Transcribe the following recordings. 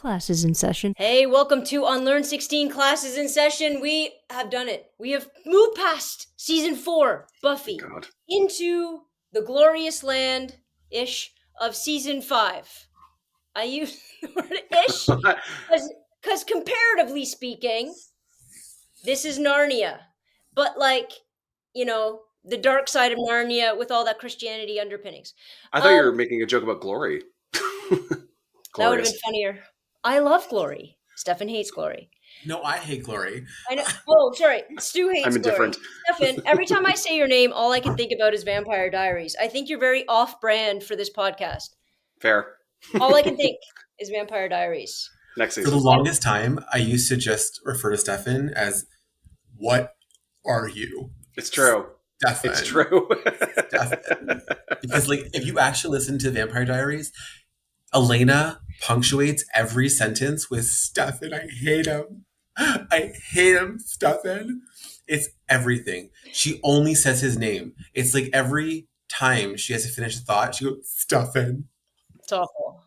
Classes in session. Hey, welcome to Unlearn 16 Classes in Session. We have done it. We have moved past season 4, Buffy, into the glorious land-ish of season 5. I use the word ish because comparatively speaking, this is Narnia. But the dark side of Narnia with all that Christianity underpinnings. I thought you were making a joke about Glory. That would have been funnier. I love Glory. Stefan hates Glory. No, I hate Glory. I know. Oh, sorry. Stu hates I'm indifferent. Glory. Stefan, every time I say your name, all I can think about is Vampire Diaries. I think you're very off-brand for this podcast. Fair. All I can think is Vampire Diaries. Next season. For the longest time, I used to just refer to Stefan as, "What are you?" It's true. Stefan. It's true. Stefan. Because, if you actually listen to Vampire Diaries, Elena punctuates every sentence with Stefan. I hate him. I hate him, Stefan. It's everything. She only says his name. It's like every time she has to finish a thought, she goes, Stefan. It's awful.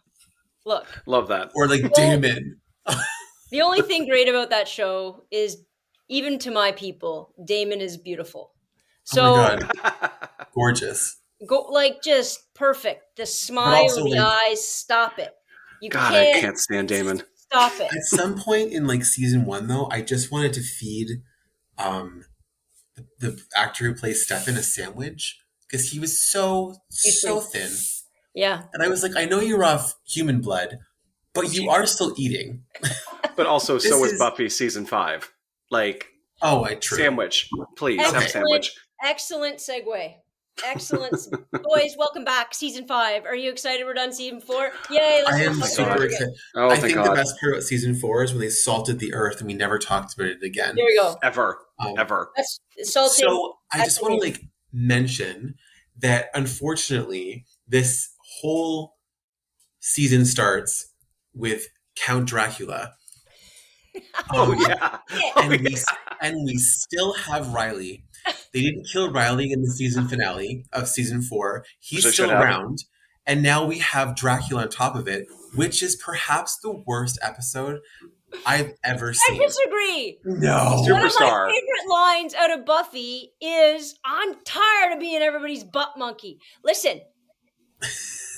Look. Love that. Or Damon. The only thing great about that show is, even to my people, Damon is beautiful. So, oh my God. Gorgeous. Just perfect. The smile, the eyes, stop it. I can't stand Damon. Stop it. At some point in season 1, though, I just wanted to feed the actor who plays Stefan a sandwich because he was so thin. Yeah. And I was like, I know you're off human blood, but you are still eating. But also, so was Buffy season 5. True. Sandwich. Please, have a sandwich. Excellent segue. Excellent. Boys, welcome back. Season 5. Are you excited we're done season 4? Yay. I am super excited. Oh, I think the best part about season 4 is when they salted the earth and we never talked about it again. There we go. Ever. That's salted. So I just want to mention that unfortunately this whole season starts with Count Dracula. And we still have Riley. They didn't kill Riley in the season finale of season 4. He's still around. And now we have Dracula on top of it, which is perhaps the worst episode I've ever seen. I disagree. No. Superstar. One of my favorite lines out of Buffy is, "I'm tired of being everybody's butt monkey." Listen,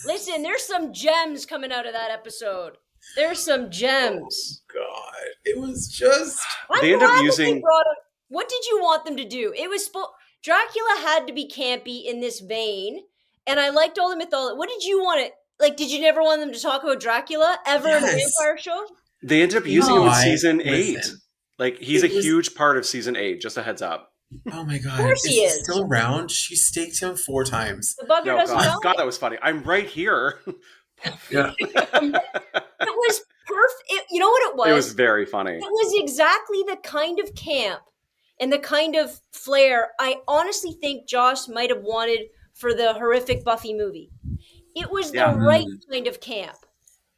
there's some gems coming out of that episode. There's some gems. Oh, God. It was just... They end up using... What did you want them to do? It was Dracula had to be campy in this vein, and I liked all the mythology. What did you want it? Did you never want them to talk about Dracula ever in a vampire show? They ended up using him in season 8. He's a huge part of season 8, just a heads up. Oh my God. Of course he is. Still around? She staked him 4 times. The bugger doesn't know. God, that was funny. I'm right here. Yeah. It was perfect. You know what it was? It was very funny. It was exactly the kind of camp and the kind of flair I honestly think Joss might have wanted for the horrific Buffy movie. It was the right kind of camp.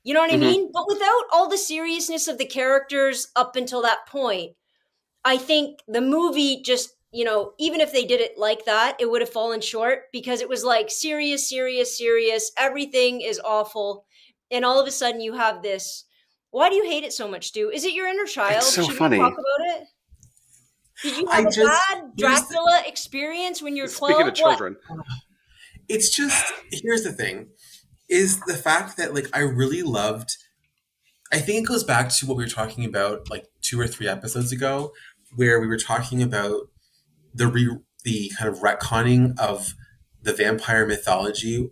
You know what I mean? But without all the seriousness of the characters up until that point, I think the movie just, even if they did it like that, it would have fallen short because it was serious, serious, serious. Everything is awful. And all of a sudden you have this. Why do you hate it so much, Stu? Is it your inner child? It's so Should funny. we talk about it? Did you have a bad Dracula experience when you were 12? Speaking of children. It's just, here's the thing, is the fact that I really loved, I think it goes back to what we were talking about 2 or 3 episodes ago, where we were talking about the kind of retconning of the vampire mythology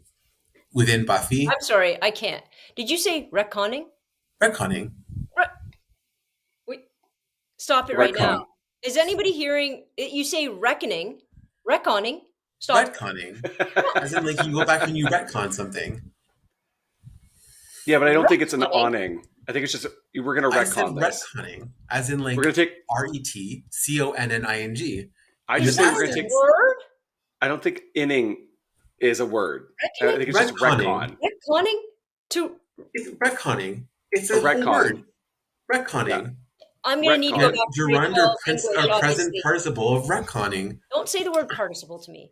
within Buffy. I'm sorry, I can't. Did you say retconning? Retconning. Wait, stop it right now. Is anybody hearing? You say reckoning, retconning. Stop. Retconning, as in you go back and you retcon something. Yeah, but I don't think it's an awning. I think it's just we're going to retcon this. Retconning, as in we're going to take RETCONNING. I just think we're going to take word. I don't think inning is a word. I think it's just retcon. Retconning to retconning. It's a retcon. Word. Retconning. Yeah. I'm going to need to go back to gerund or present participle of retconning. Don't say the word participle to me.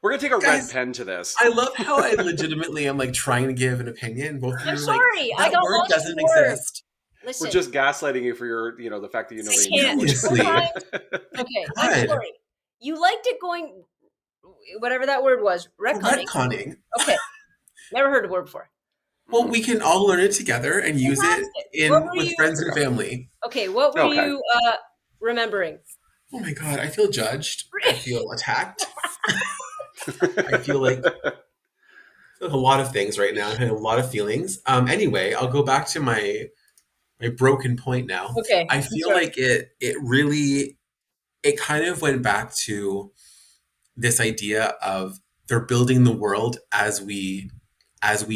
We're gonna take a Guys, red pen to this. I love how I legitimately am like trying to give an opinion. Both of you I'm are sorry. like, I that got word lost doesn't in words. exist. Listen, We're just gaslighting you for your, the fact that you know I the can't. English. Seriously. Okay, God. I'm sorry. You liked it going, whatever that word was, retconning. Retconning. Okay, never heard the word before. Well, we can all learn it together and use Fantastic. it with friends and family. Okay, what were Okay. you remembering? Oh my God, I feel judged. I feel attacked. I feel like a lot of things right now. I have a lot of feelings. Anyway, I'll go back to my broken point now. Okay, I I'm feel sorry. like it really kind of went back to this idea of they're building the world as we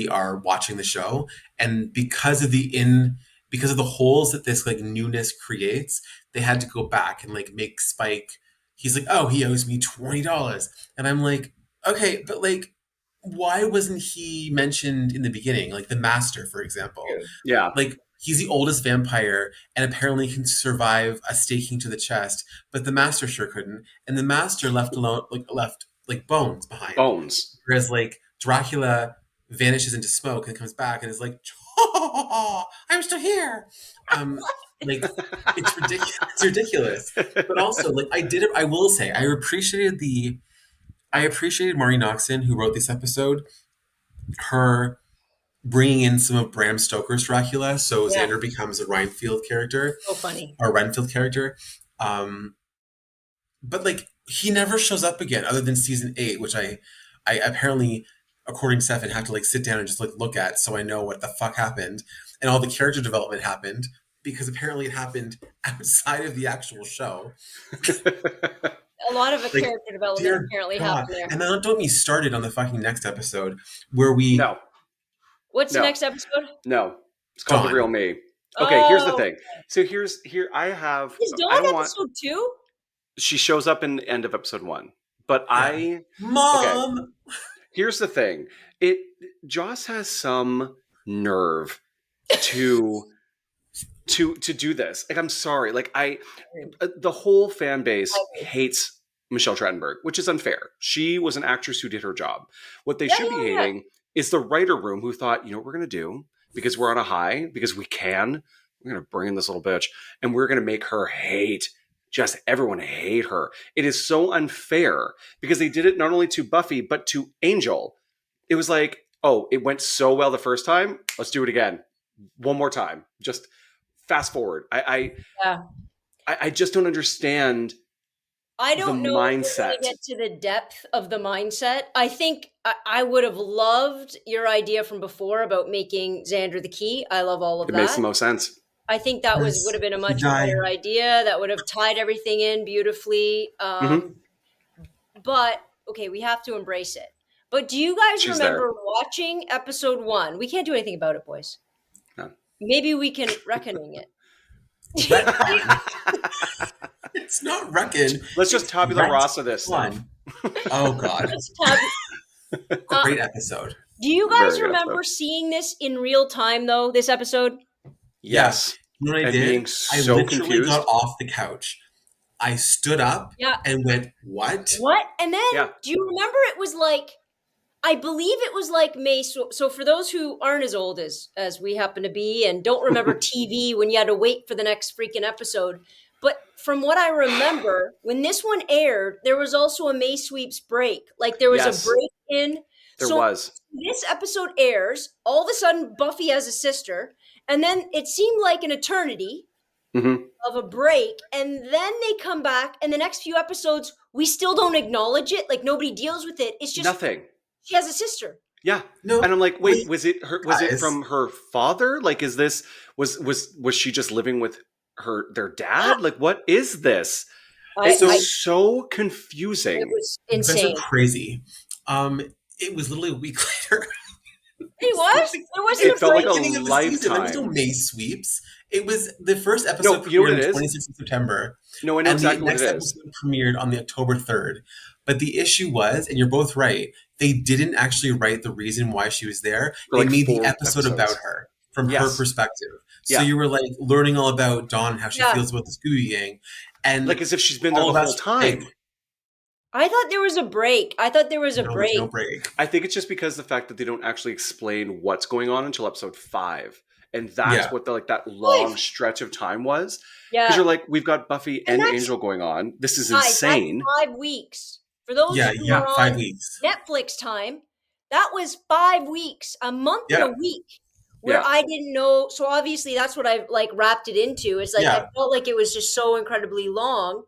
are watching the show, and because of the holes that this like newness creates, they had to go back and like make Spike. He's like, oh, he owes me $20, and I'm like, okay, but like, why wasn't he mentioned in the beginning? Like the Master, for example. Yeah. Like he's the oldest vampire and apparently can survive a staking to the chest, but the Master sure couldn't. And the Master left bones behind. Bones. Whereas like Dracula vanishes into smoke and comes back and is like, oh, I'm still here. Like it's ridiculous. It's ridiculous. But also, like I will say, I appreciated Mari Noxon, who wrote this episode, her bringing in some of Bram Stoker's Dracula, so Yeah. Xander becomes a Renfield character. So funny. Or Renfield character. But like he never shows up again other than season 8, which I apparently, according to Stefan, have to like sit down and just like look at so I know what the fuck happened. And all the character development happened because apparently it happened outside of the actual show. A lot of character development apparently happened there. And then don't me started on the fucking next episode where we... No. What's the next episode? No. It's called Dawn. The Real Me. Okay, here's the thing. So here I have... Is Dawn episode 2? She shows up in the end of episode 1. But yeah. Mom! Okay, here's the thing. Joss has some nerve to do this. Like, I'm sorry. Like, the whole fan base hates Michelle Trachtenberg, which is unfair. She was an actress who did her job. What they should be hating is the writer room who thought, you know what we're going to do? Because we're on a high, because we can, we're going to bring in this little bitch, and we're going to make her hate, just everyone hate her. It is so unfair because they did it not only to Buffy, but to Angel. It was like, oh, it went so well the first time. Let's do it again. One more time. Just fast forward. I just don't understand. I don't know if we're going to get to the depth of the mindset. I think I would have loved your idea from before about making Xander the key. I love all of that. It makes the most sense. I think that would have been a much better idea. That would have tied everything in beautifully. But, okay, we have to embrace it. But do you guys remember watching episode 1? We can't do anything about it, boys. No. Maybe we can reckoning it. It's not reckon. Let's just tabula rasa this one. Oh God. Great episode. Do you guys remember seeing this in real time though, this episode? Yes. You know what I did? Being so I literally confused. got off the couch. I stood up and went, what? What? And then do you remember it was like, I believe it was like May. So for those who aren't as old as we happen to be and don't remember TV when you had to wait for the next freaking episode. But from what I remember, when this one aired, there was also a May Sweeps break. Like there was a break in. There was. This episode airs. All of a sudden, Buffy has a sister. And then it seemed like an eternity of a break. And then they come back. And the next few episodes, we still don't acknowledge it. Like nobody deals with it. It's just nothing. She has a sister. Yeah. No. And I'm like, wait, was it from her father? Like, is this was she just living with their dad? Like, what is this? It's so confusing. It was insane. That's crazy. It was literally a week later. It was? It wasn't it felt like a lifetime. There was no May Sweeps. It was the first episode premiered on the 26th of September. No, I know exactly what it is. The next episode premiered on the October 3rd. But the issue was, and you're both right, they didn't actually write the reason why she was there. They made the episode about her from her perspective. So you were like learning all about Dawn and how she feels about the Scooby Gang. And like as if she's been there the whole time. I thought there was a break. I thought there was a No, there's no break. break. I think it's just because of the fact that they don't actually explain what's going on until episode 5. And that's Yeah. what that long 5. stretch of time was. Because Yeah. you're like, we've got Buffy And and that's, Angel going on. This is guys, that's insane. 5 weeks. For those Yeah, who yeah, are 5 weeks. on Netflix time, that was 5 weeks, a month and Yeah, a week where Yeah. I didn't know. So obviously that's what I like wrapped it into. It's like I yeah. felt like it was just so incredibly long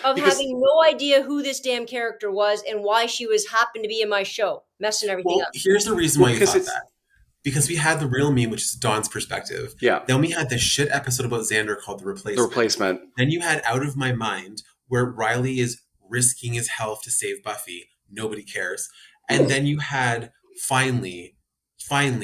of Because having no idea who this damn character was and why she was happened to be in my show, messing everything Well, up. here's the reason well, why you because thought it's that. Because we had the real me, which is Dawn's perspective. yeah, Then we had this shit episode about Xander called The the Replacement. replacement. Then you had Out of My Mind, where Riley is risking his health to save Buffy. Nobody cares. And then you had finally,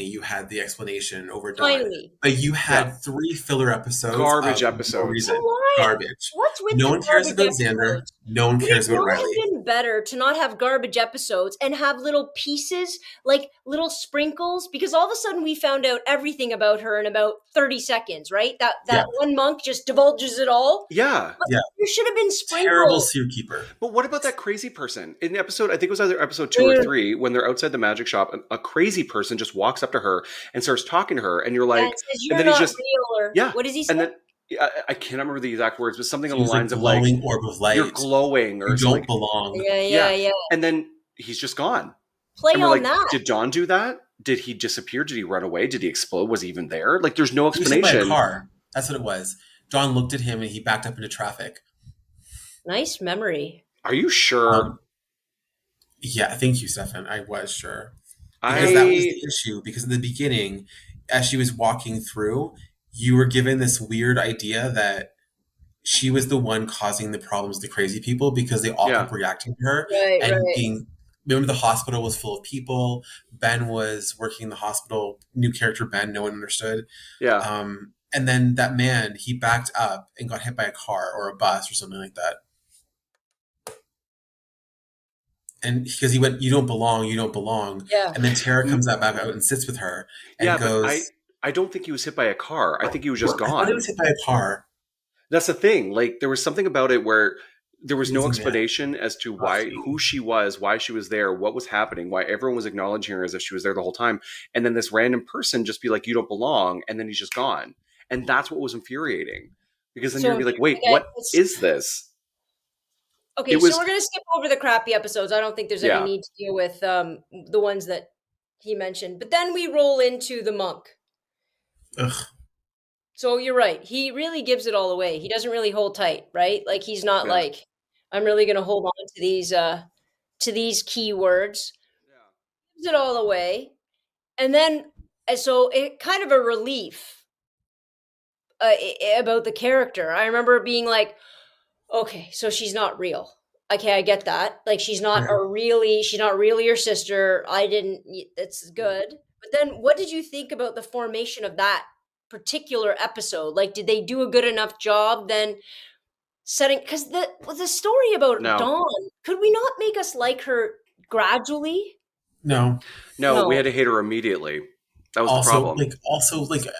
you had the explanation over Dawn. Finally. But you had Yeah. 3 filler episodes Garbage of no episodes. reason. Why? Garbage. What's with No the one cares garbage about Xander. episodes? No one Would cares it about not have Riley. been better to not have garbage episodes and have little pieces, like little sprinkles? Because all of a sudden we found out everything about her in about 30 seconds, right? That Yeah. one monk just divulges it all. Yeah. But Yeah. there should have been Terrible sprinkles. Seerkeeper. But what about that crazy person in the episode? I think it was either episode 2 or 3 when they're outside the magic shop. A crazy person just walks up to her and starts talking to her, and you're Yeah, like, it says and you're then he's not just real, or yeah, what does he say? and then I can't remember the exact words, but something He on the was like lines of like glowing orb of light. you're glowing or You something. don't belong. Yeah. And then he's just gone. Play And we're on like, that. did Dawn do that? Did he disappear? Did he run away? Did he explode? Was he even there? Like, there's no He was hit by a explanation. car. That's what it was. Dawn looked at him and he backed up into traffic. Nice memory. Are you sure? Yeah, thank you, Stefan. I was sure. Because that was the issue. Because in the beginning, as she was walking through, you were given this weird idea that she was the one causing the problems to crazy people because they all Yeah. kept reacting to her. Right, And right. being, remember the hospital was full of people. Ben was working in the hospital. New character Ben, no one understood. Yeah. And then that man, he backed up and got hit by a car or a bus or something like that. And because he went, you don't belong. Yeah. And then Tara comes back out and sits with her and Yeah, goes, but I don't think he was hit by a car. I think he was just I thought he gone. was hit by a car. That's the thing. Like, there was something about it where there was He no was a man. explanation as to who she was, why she was there, what was happening, why everyone was acknowledging her as if she was there the whole time. And then this random person just be like, you don't belong. And then he's just gone. And that's what was infuriating. Because then So you're going to be like, wait, okay, what is this? Okay, It so was- we're gonna skip over the crappy episodes. I don't think there's Yeah. any need to deal with the ones that he mentioned. But then we roll into the monk. Ugh. So you're right. He really gives it all away. He doesn't really hold tight, right? Like he's not Yeah. like, I'm really gonna hold on to these keywords. Gives it all away, and then so it kind of a relief about the character. I remember being like, okay, so she's not real. Okay, I get that. Like she's not she's not really your sister. That's good. But then what did you think about the formation of that particular episode? Like, did they do a good enough job then setting, because the story about No. Dawn, could we not make us like her gradually? No. No, we had to hate her immediately. That was the problem.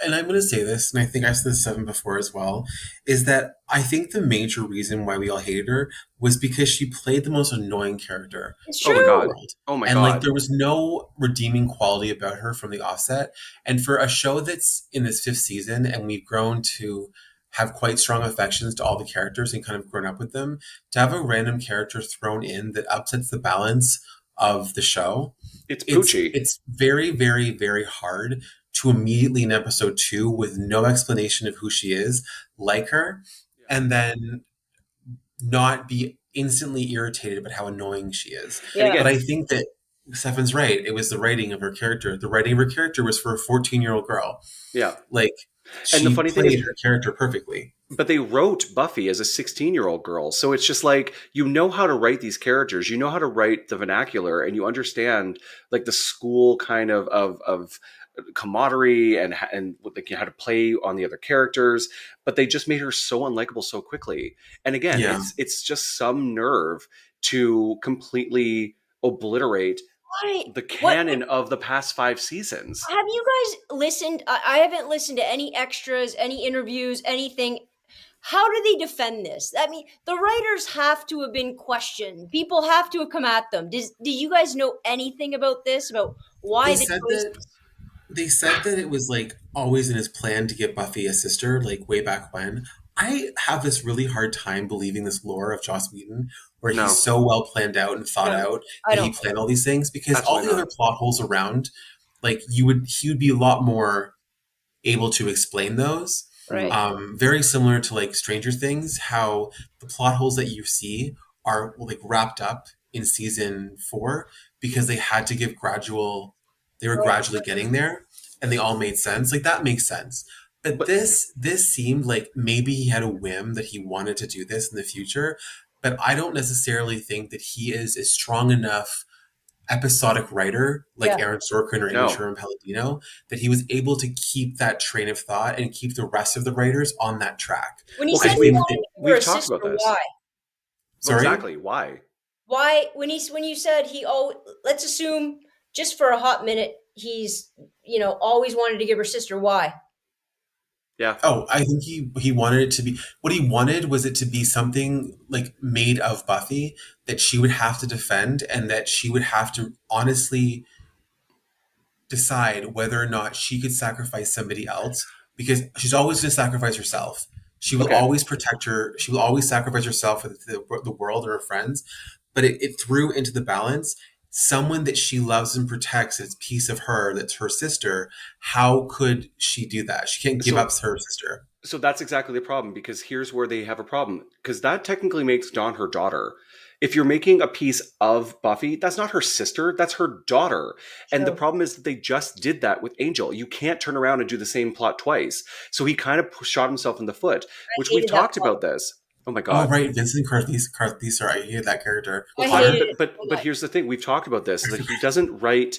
And I'm going to say this, and I think I said this 7 before as well, is that I think the major reason why we all hated her was because she played the most annoying character It's Oh true. my God. world. Oh my And God. like there was no redeeming quality about her from the offset. And for a show that's in this 5th season and we've grown to have quite strong affections to all the characters and kind of grown up with them, to have a random character thrown in that upsets the balance of the show, It's Poochie. it's very, very, very hard to immediately in episode 2 with no explanation of who she is, like her, and then not be instantly irritated about how annoying she is. And again, But I think that Stefan's right. It was the writing of her character. The writing of her character was for a 14-year-old girl. yeah. Like, And she the funny thing played is- her character perfectly. But they wrote Buffy as a 16-year-old girl. So it's just like, you know how to write these characters. You know how to write the vernacular, and you understand like the school kind of camaraderie and like how to play on the other characters. But they just made her so unlikable so quickly. And again, Yeah. it's just some nerve to completely obliterate Why? the canon of the past 5 seasons. Have you guys listened? I haven't listened to any extras, any interviews, anything. how do they defend this? I mean, the writers have to have been questioned. People have to have come at them. Do you guys know anything about this? About They why the said that choices? they said that it was like always in his plan to give Buffy a sister, like way back when. I have this really hard time believing this lore of Joss Whedon, where he's No, so well planned out and thought No, out I that he don't think planned all these things, because all absolutely the other not. plot holes around, like he would be a lot more able to explain those. right. Very similar to like Stranger Things, how the plot holes that you see are like wrapped up in season 4 because they had to give gradual, they were Right. gradually getting there, and they all made sense. Like that makes sense. But But this seemed like maybe he had a whim that he wanted to do this in the future. But I don't necessarily think that he is a strong enough episodic writer like Yeah. Aaron Sorkin or Amy no, Sherman Palladino that he was able to keep that train of thought and keep the rest of the writers on that track. When he well, I said because he think wanted that, to give her we've a talked sister, about this. why? Well, sorry? exactly. Why? Why? When you said he, oh, let's assume just for a hot minute he's always wanted to give her sister. Why? Yeah. Oh, I think he wanted it to be, what he wanted was it to be something like made of Buffy that she would have to defend, and that she would have to honestly decide whether or not she could sacrifice somebody else, because she's always going to sacrifice herself. She will Okay. always protect her. She will always sacrifice herself for the world or her friends. But it threw into the balance someone that she loves and protects as piece of her, that's her sister. How could she do that? She can't give So up her sister. so that's exactly the problem, because here's where they have a problem, because that technically makes Dawn her daughter. If you're making a piece of Buffy, that's not her sister, that's her daughter. And the True. problem is that they just did that with Angel. You can't turn around and do the same plot twice. So he kind of shot himself in the foot, I which we've hated that talked plot. about this. Oh my Oh, God. right. Vincent Carthiser. I hate that character. Well, I fine, hated Connor? it so but much. here's the thing: we've talked about this. That he doesn't write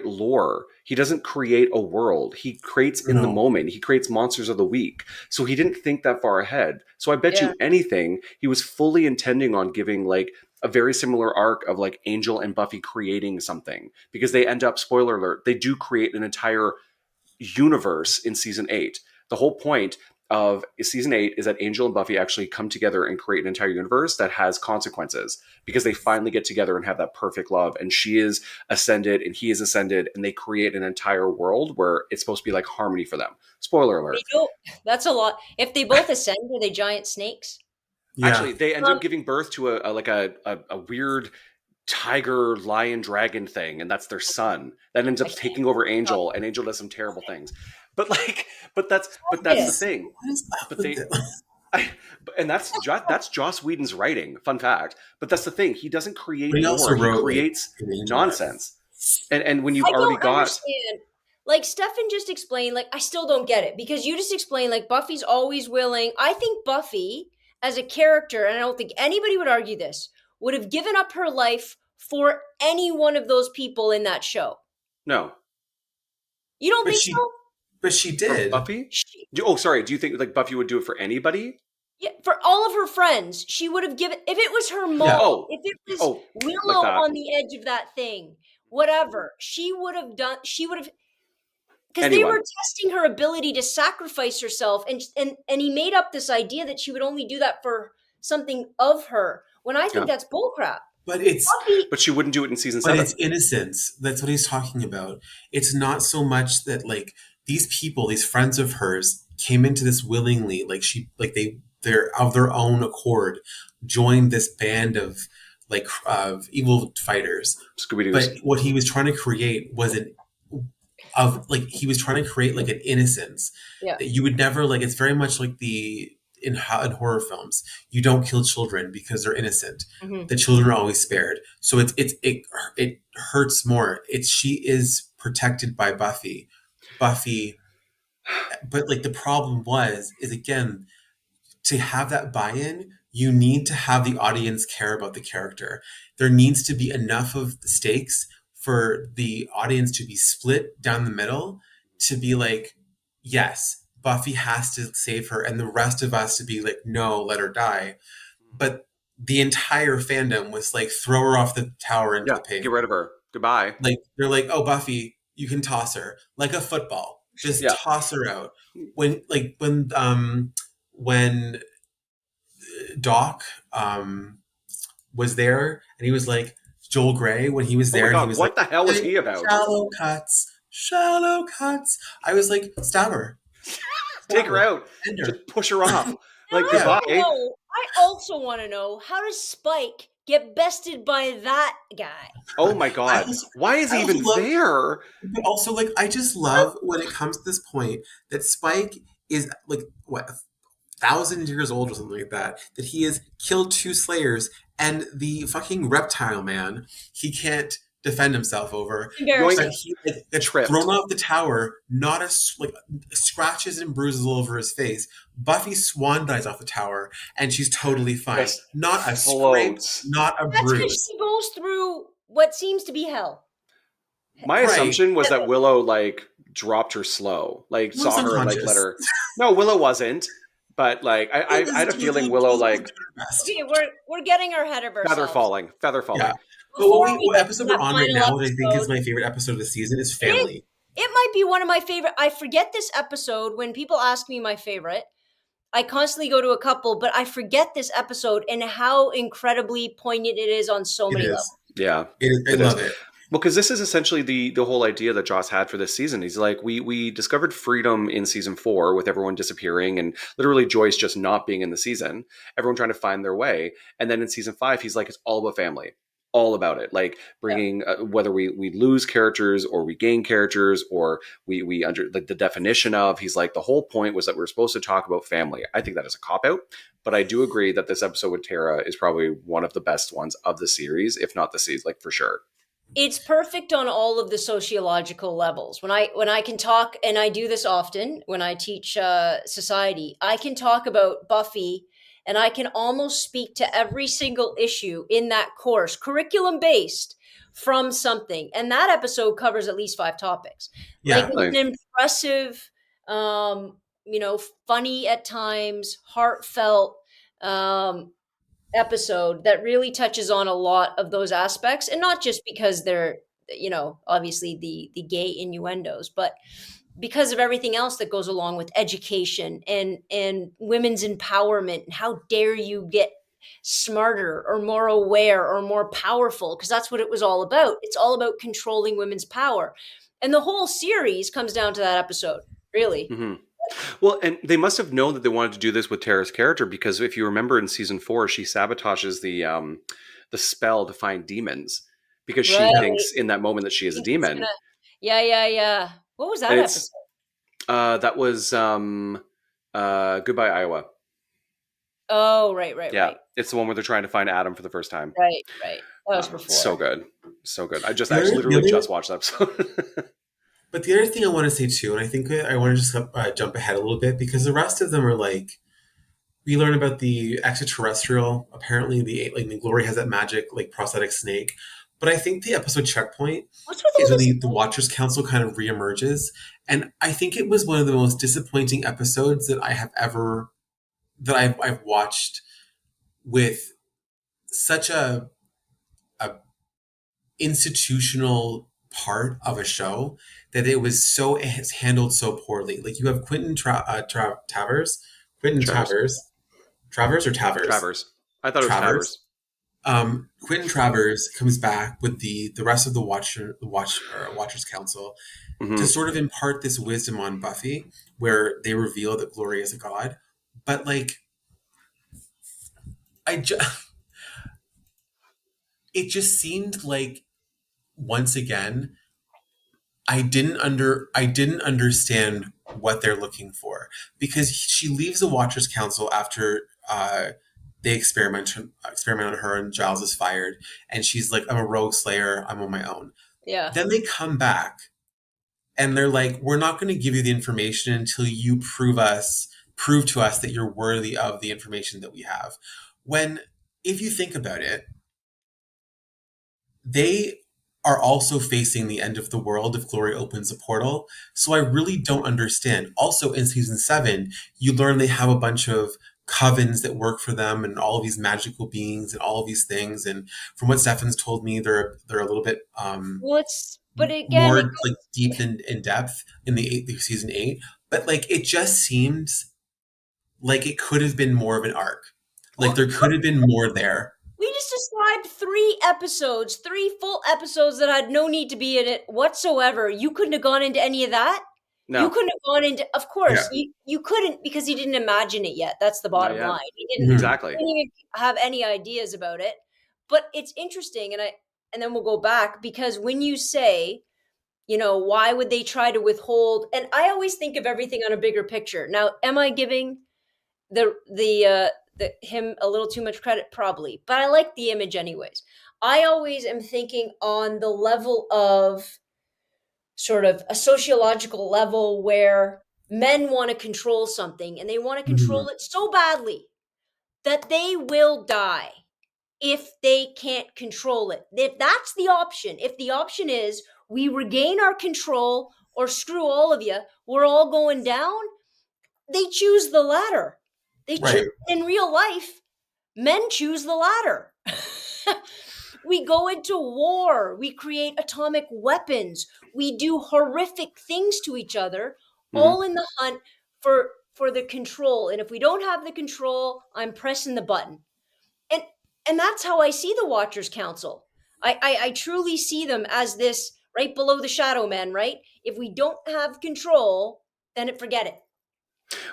lore. He doesn't create a world. He creates in the No. moment. He creates monsters of the week. So he didn't think that far ahead. So I bet Yeah. you anything he was fully intending on giving like a very similar arc of like Angel and Buffy creating something, because they end up, spoiler alert, they do create an entire universe in season 8. The whole point of season 8 is that Angel and Buffy actually come together and create an entire universe that has consequences, because they finally get together and have that perfect love, and she is ascended and he is ascended, and they create an entire world where it's supposed to be like harmony for them. Spoiler They alert. don't. That's a lot. If they both ascend, are they giant snakes? Yeah. Actually, they end Um, up giving birth to a weird tiger lion dragon thing, and that's their son that ends I up can't. taking over Oh, Angel, and Angel does some terrible things. But like, but I that's get the it. thing. What is up But with they this? I, and that's Joss Whedon's writing. Fun fact. But that's the thing. He doesn't But create he also lore. He wrote like creates an Angel Arc. nonsense. And when you've I already don't got understand. Like Stefan just explained, like I still don't get it because you just explained like Buffy's always willing. I think Buffy as a character, and I don't think anybody would argue this, would have given up her life for any one of those people in that show. no You don't But think she so? but she for did. Buffy. She, Oh, sorry. Do you think like Buffy would do it for anybody? yeah, for all of her friends, she would have given. If it was her Yeah. mom, Oh, if it was oh, like Willow that. on the edge of that thing, whatever, she would have done. She would have, because they Anyone. were testing her ability to sacrifice herself, and he made up this idea that she would only do that for something of her. When I think Yeah. that's bullcrap. But it's Buffy, But she wouldn't do it in season but 7. it's innocence. That's what he's talking about. It's not so much that like these people, these friends of hers, came into this willingly, like they're of their own accord, joined this band of evil fighters. Scooby But Doo's. what he was trying to create was he was trying to create like an innocence yeah, that you would never like. It's very much like in horror films, you don't kill children because they're innocent. hmm The children are always spared, so it hurts more. It's she is protected by Buffy, but like the problem is again, to have that buy-in, you need to have the audience care about the character. There needs to be enough of the stakes for the audience to be split down the middle, to be like, yes, Buffy has to save her, and the rest of us to be like, no, let her die. But the entire fandom was like, throw her off the tower into Yeah. the Get rid pavement. of her. Goodbye. Like they're like, oh, Buffy, you can toss her like a football. Just Yeah. toss her out. When when Doc was there, and he was like Joel Grey when he was Oh my there, and he god, was like, what the hell was "Hey, he about? shallow cuts, shallow cuts." I was like, "Stabber, Take her stabber, out. ender." Just push her off. Now Like I Yeah, want to goodbye. know. I also want to know, how does Spike get bested by that guy? Oh my I god. also, Why is I he also even love, there? but also like I just love when it comes to this point that Spike is like what 1,000 years old or something like that. That he has killed two Slayers, and the fucking reptile man he can't defend himself over. Yoink. Embarrassing. But he like, gets Tripped. thrown off the tower, not as like scratches and bruises all over his face. Buffy swan dives off the tower, and she's totally fine. Just Not a scrape, floats. not a That's because bruise. she goes through what seems to be hell. My Right. assumption was that Willow like dropped her slow. Like He was saw her like let unconscious. her. No, Willow wasn't. But like It I had a was, it was, feeling it Willow was like doing her best. Okay, we're getting ahead of feather ourselves. falling, feather Yeah. falling. But Before we what get to episode we're that on right final now, what I think is episode, my favorite episode of the season is it is. Family. It might be one of my favorite. I forget this episode when people ask me my favorite. I constantly go to a couple, but I forget this episode and how incredibly poignant it is on so It many is. levels. Yeah, It is. I it is. love it. Well, because this is essentially the whole idea that Joss had for this season. He's like, we discovered freedom in season 4 with everyone disappearing and literally Joyce just not being in the season, everyone trying to find their way. And then in season 5, he's like, it's all about family, all about it. Like Yeah. bringing whether we lose characters or we gain characters or we under like the definition of. He's like, the whole point was that we were supposed to talk about family. I think that is a cop out, but I do agree that this episode with Tara is probably one of the best ones of the series, if not the season, like for sure. It's perfect on all of the sociological levels. When I can talk, and I do this often when I teach society, I can talk about Buffy, and I can almost speak to every single issue in that course, curriculum based, from something. And that episode covers at least 5 topics. Like Yeah. it's an impressive, funny at times, heartfelt. Um, Episode that really touches on a lot of those aspects, and not just because they're obviously the gay innuendos, but because of everything else that goes along with education and women's empowerment, and how dare you get smarter or more aware or more powerful, because that's what it was all about. It's all about controlling women's power, and the whole series comes down to that episode, really. Mm-hmm. Well, and they must have known that they wanted to do this with Tara's character because if you remember in season 4, she sabotages the spell to find demons because she Right. thinks in that moment that she is a Think it's demon. gonna, yeah. What was that And episode? it's that was Goodbye Iowa. Oh, right, right, Yeah, right. it's the one where they're trying to find Adam for the first time. Right, right. That was before. So good, so good. I just The actually other, the literally other, just watched that episode. but the other thing I want to say too, and I think I want to just jump ahead a little bit because the rest of them are like we learn about the extraterrestrial. Apparently, the Glory has that magic like prosthetic snake. But I think the episode checkpoint What's with all is when this? the Watchers Council kind of reemerges, and I think it was one of the most disappointing episodes that I have ever I've watched with such a institutional part of a show that it was so it's handled so poorly. Like you have Travers, Quentin Travers, Travers or Tavers, Travers. I thought it was Travers. Travers. Quentin Travers comes back with the rest of the Watchers Council to Mm-hmm. sort of impart this wisdom on Buffy, where they reveal that Glory is a god. But like, I just it just seemed like once again I didn't understand what they're looking for because she leaves the Watchers Council after they experiment on her and Giles is fired and she's like I'm a rogue slayer, I'm on my own. Yeah. Then they come back and they're like we're not going to give you the information until you prove to us that you're worthy of the information that we have. When if you think about it, they are also facing the end of the world if Glory opens a portal. So I really don't understand. Also, in season 7, you learn they have a bunch of covens that work for them and all of these magical beings and all of these things. And from what Stefan's told me, they're a little bit Well, but again, more like deep in depth in the season 8. But like it just seems like it could have been more of an arc. Like Well, there could have been more there. we just described 3 episodes, 3 full episodes that had no need to be in it whatsoever. You couldn't have gone into any of that. You No, couldn't have gone into, of Yeah. course, you couldn't because he didn't imagine it yet. That's the not bottom yet. line. Mhm. Exactly. Didn't even have any ideas about it. But it's interesting, and then we'll go back because when you say, why would they try to withhold? And I always think of everything on a bigger picture. Now, am I giving the him a little too much credit? Probably, but I like the image anyways. I always am thinking on the level of sort of a sociological level where men want to control something and they want to control Mhm. it so badly that they will die if they can't control it. If that's the option, if the option is we regain our control or screw all of you, we're all going down, they choose the latter. Right. In real life, men choose the latter. We go into war, we create atomic weapons, we do horrific things to each other, Hmm. all in the hunt for the control. And if we don't have the control, I'm pressing the button. And and that's how I see the Watchers Council. I truly see them as this right below the Shadow Men, right? If we don't have control, then forget it.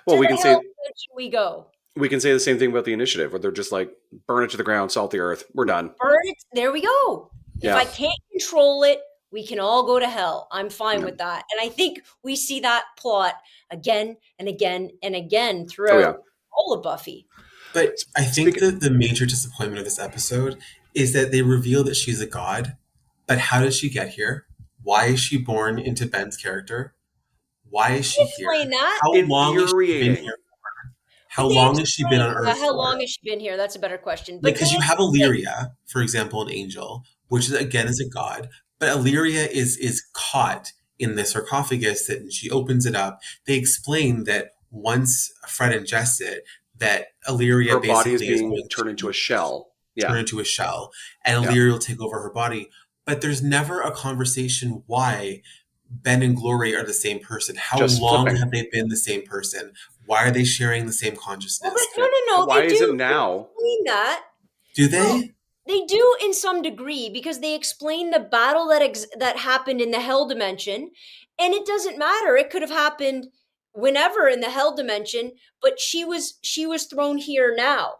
Well, To we the can hell say we go. we can say the same thing about the Initiative, where they're just like burn it to the ground, salt the earth, we're done. Burn it. There we go. If Yeah. I can't control it, we can all go to hell. I'm fine Yeah. with that. And I think we see that plot again and again and again Oh throughout yeah. all of Buffy. But I think Speaking. that the major disappointment of this episode is that they reveal that she's a god. But how does she get here? Why is she born into Ben's character? Why is she Explain here? that. How long has she been Infuriating. here? How Did they long has she been explain on Earth how for? long has she been here? That's a better question. Like, But they because you have explain. Illyria, for example, an angel, which is again is a god, but Illyria is caught in the sarcophagus that she opens it up. They explain that once Fred ingests it, that Illyria Her body is basically is being going turned into to a shell. turn Yeah. into a shell, and Yeah. Illyria will take over her body. But there's never a conversation why Ben and Glory are the same person. How Just long flipping. have they been the same person? Why are they sharing the same Well, consciousness? but no. Why They is it do now? explain that. Do Well, they? they do in some degree because they explain the battle that happened in the Hell dimension, and it doesn't matter. It could have happened whenever in the Hell dimension, but she was thrown here now.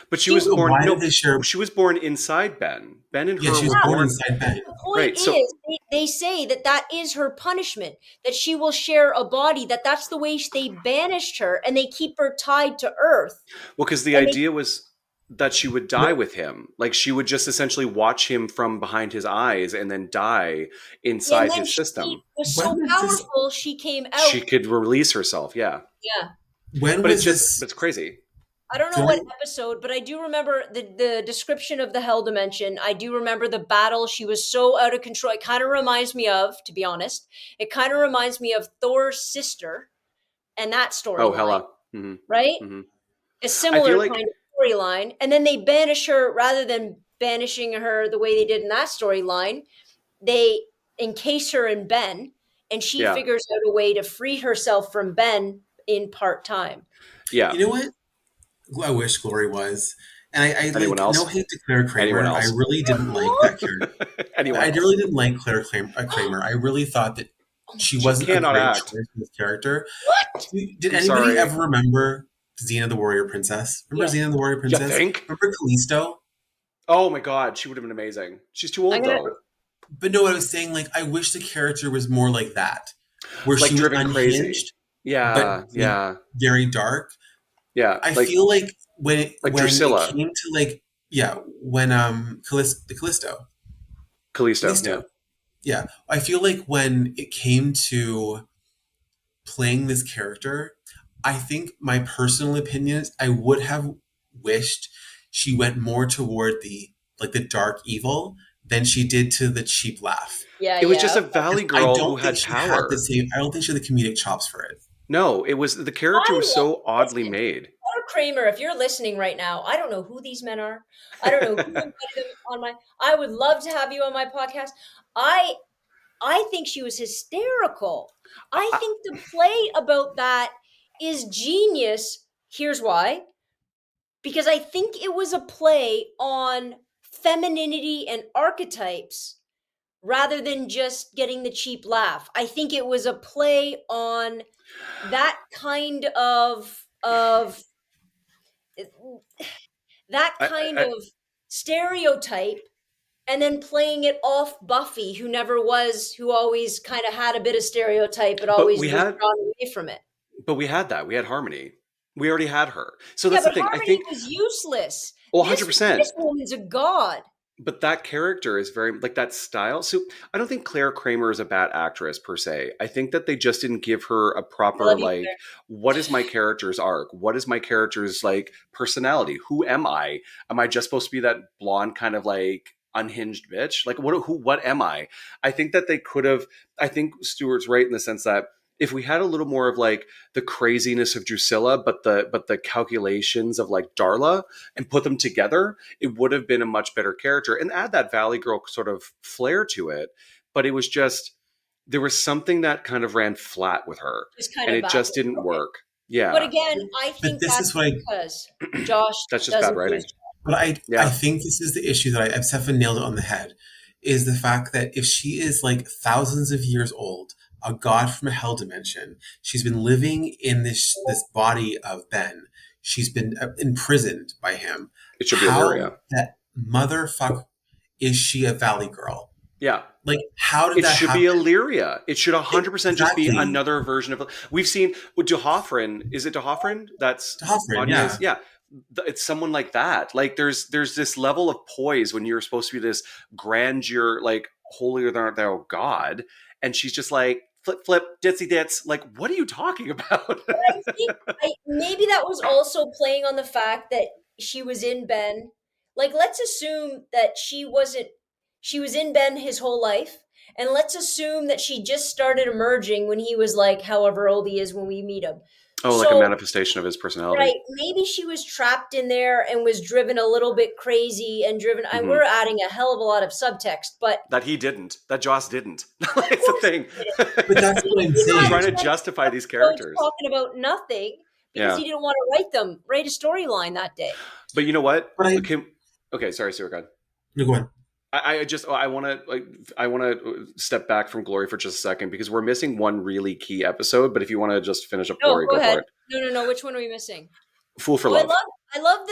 But she She was was. But born. why did No, they share? she was born inside Ben. Ben and Yeah, her she was were born born. inside Ben. The point Right. So is, they say that is her punishment. That she will share a body. That's the way they banished her, and they keep her tied to Earth. well, because the And they idea was that she would die with him. Like she would just essentially watch him from behind his eyes and then die and inside then his she system. was so When was this? powerful, she came She out. could release herself. Yeah. Yeah. When But was this it's crazy. I don't know what film? episode, but I do remember the description of the Hell dimension. I do remember the battle. She was so out of control. It kind of reminds me of, to be honest, it kind of reminds me of Thor's sister and that Oh, storyline, hella. Hmm. right? Hmm. A I feel similar like kind of storyline. And then they banish her rather than banishing her the way they did in that storyline. They encase her in Ben, and she yeah, figures out a way to free herself from Ben in part time. yeah. You know what? I wish Glory was. And I Anyone like no else? hate to Claire Anyone Kramer. I else? really didn't like that character. Anyone I else? really didn't like Kramer. I really thought that Oh my she She wasn't a cannot great act. choice for this character. What? Did I'm anybody sorry. ever remember Xena the Warrior Princess? Remember Yes. Xena the Warrior You Princess? think? Remember Callisto? Oh my god, she would have been amazing. She's too I'm old gonna. though. But no, what I was saying, like, I wish the character was more like that, where Like she was driven crazy. unhinged, but Yeah, like yeah, very dark. yeah. I feel like when Like when it Drusilla, came to like yeah, when Callisto, Callisto. Yeah. Callisto, yeah, I feel like when it came to playing this character, I think my personal opinion is I would have wished she went more toward the like the dark evil than she did to the cheap laugh. Yeah, It was just yeah. a valley I girl who don't think had she had the power. same. I don't think she had the comedic chops for it. No, it was the character I was love. so oddly Listen, made. Laura Kramer, if you're listening right now, I don't know who these men are. I don't know who invited them on my. I would love to have you on my podcast. I I think she was hysterical. I I, think the play about that is genius Here's why. Because I think it was a play on femininity and archetypes rather than just getting the cheap laugh. I think it was a play on that kind of that I, kind I, of stereotype, and then playing it off Buffy, who never was, who always kind of had a bit of stereotype but but always we was had drawn away from it. but we had that. We had Harmony. We already had her. So Yeah, that's the but thing. I Harmony think, was useless. well, This 100%. woman's a god. But that character is very like that style. So I don't think Claire Kramer is a bad actress per se. I think that they just didn't give her a I proper love you, like, what is my character's arc? What is my character's like personality? Who am I? Am I just supposed to be that blonde kind of like unhinged bitch? Like what am I? I think that they could have. I think Stuart's right in the sense that if we had a little more of like the craziness of Drusilla, but the calculations of like Darla and put them together, it would have been a much better character and add that Valley Girl sort of flair to it. But it was just, there was something that kind of ran flat with her Just kind and of it just baffled. didn't Okay. work. But Yeah, again, I But think this that's is what I because Josh that's just bad doesn't do his writing. job. But I Yeah, think this is the issue that Stefan nailed it on the head, is the fact that if she is like thousands of years old, a god from a hell dimension, she's been living in this body of Ben. She's been imprisoned by him. it should be How Illyria. that motherfuck is she a valley girl? Yeah. Like, how did It that should be happen? Illyria. It should 100% just be Exactly. another version of. We've seen with D'Hoffryn. Is it D'Hoffryn? That's Hoffman, Anya's. yeah. Yeah, it's someone like that. Like there's this level of poise when you're supposed to be this grandeur, like holier than thou god, and she's just like flip flip ditsy dits. Like, what are you talking about? I think maybe that was also playing on the fact that she was in Ben. Like, let's assume that she wasn't. She was in Ben his whole life, and let's assume that she just started emerging when he was like, however old he is when we meet him. Oh, like a So, manifestation of his personality. right, maybe she was trapped in there and was driven a little bit crazy and driven. Hmm. We're adding a hell of a lot of subtext, but That he didn't. That Joss didn't. of It's the course thing. he did. But that's He, what I'm he We're might saying. trying as to well justify these go characters. talking about nothing because Yeah, he didn't want to write a storyline that day. but you know what? But I Okay, okay. Sorry, Stuart. Go ahead. no, go on. I just I want to step back from Glory for just a second because we're missing one really key episode. But if you want to just finish up No, Glory, go go for ahead. it. No. Which one are we missing? Fool for Oh, Love. I love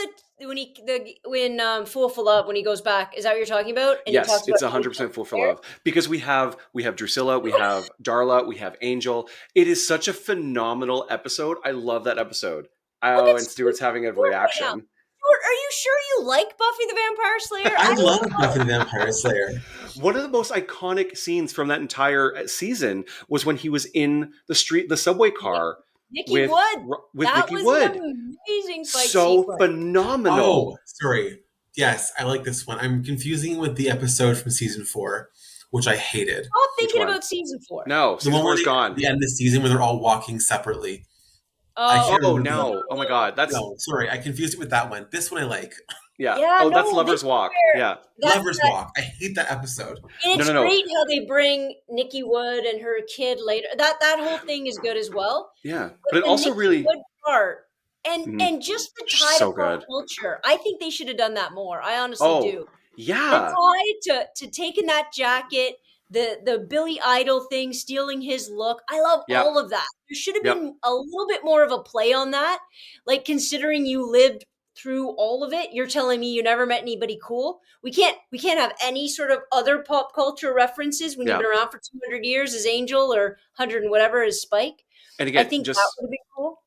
when Fool for Love when he goes back. Is that what you're talking about? And he Yes, talks about it's 100% Fool for there. Love because we have Drusilla, we have Darla, we have Angel. It is such a phenomenal episode. I love that episode. Look Oh, at and Stuart's having a Stuart right now. reaction. Stuart, are you sure you like Buffy the Vampire Slayer? I I don't love know. Buffy the Vampire Slayer. One of the most iconic scenes from that entire season was when he was in the subway car Nikki with Wood. with That Nikki was Wood. an amazing fight So sequence. phenomenal. Oh, sorry. Yes, I like this one. I'm confusing with the episode from season 4, which I hated. Stop Which thinking one? about season 4. No, The season one 4 where is gone. the end of the season where they're all walking separately. I Oh, can't Oh remember. no! Oh my God! That's No, sorry, I confused it with that one. This one I like. yeah. yeah, Oh, that's no, Lover's this Walk. where Yeah. Lovers Walk. I hate that episode. and No, it's no, no. great how they bring Nikki Wood and her kid later. That whole thing is good as well. Yeah, But but it the also Nikki really Wood part Mhm. and just the tie So to pop good. culture, I think they should have done that more. I honestly Oh do. The yeah, tie to taking that jacket, the Billy Idol thing, stealing his look. I love yep, all of that. There should have yep, been a little bit more of a play on that. Like considering you lived through all of it, you're telling me you never met anybody cool. We can't have any sort of other pop culture references when you've yeah. been around for 200 years as Angel or 100 and whatever as Spike. And I again, think that would have been cool.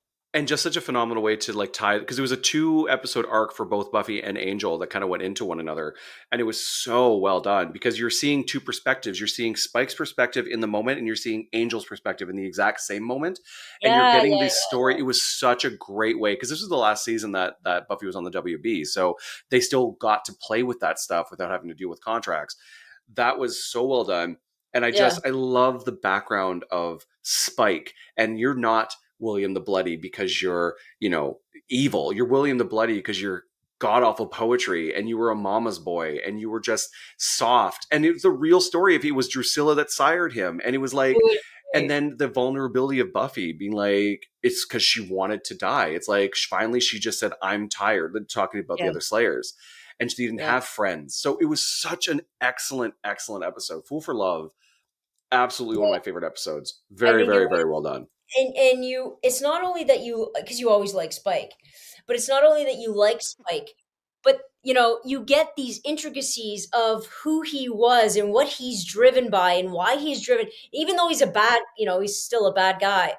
just such a phenomenal way to like tie because it was a 2 episode arc for both Buffy and Angel that kind of went into one another, and it was so well done because you're seeing 2 perspectives. You're seeing Spike's perspective in the moment, and you're seeing Angel's perspective in the exact same moment, and you're Yeah, getting yeah, this story. It was such a great way because this was the last season that Buffy was on the WB, so they still got to play with that stuff without having to deal with contracts. That was so well done, and yeah. I love the background of Spike, and you're not William the Bloody because you're, evil. You're William the Bloody because you're god awful poetry and you were a mama's boy and you were just soft. And it was the real story if it was Drusilla that sired him. And it was like, And then the vulnerability of Buffy being like, it's because she wanted to die. It's like, finally, she just said, I'm tired, talking about the other Slayers. And she didn't have friends. So it was such an excellent, excellent episode. Fool for Love, absolutely one of my favorite episodes. Very, very, very well done. And you, it's not only that you, because you always like Spike, but it's not only that you like Spike, but you get these intricacies of who he was and what he's driven by and why he's driven, even though he's a bad, he's still a bad guy.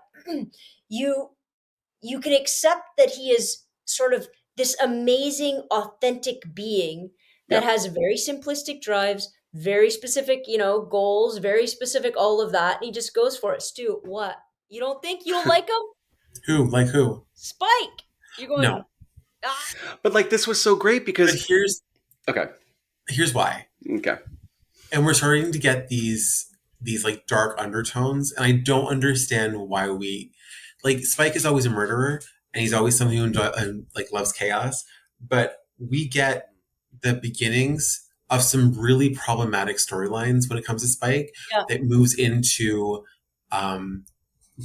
You can accept that he is sort of this amazing, authentic being that has very simplistic drives, very specific, goals, very specific, all of that. And he just goes for it. Stu, what? You don't think you'll like him? Who? Like who? Spike. You're going, no. But like, this was so great because here's why. Okay. And we're starting to get these like dark undertones, and I don't understand why like Spike is always a murderer, and he's always somebody who like loves chaos, but we get the beginnings of some really problematic storylines when it comes to Spike that moves into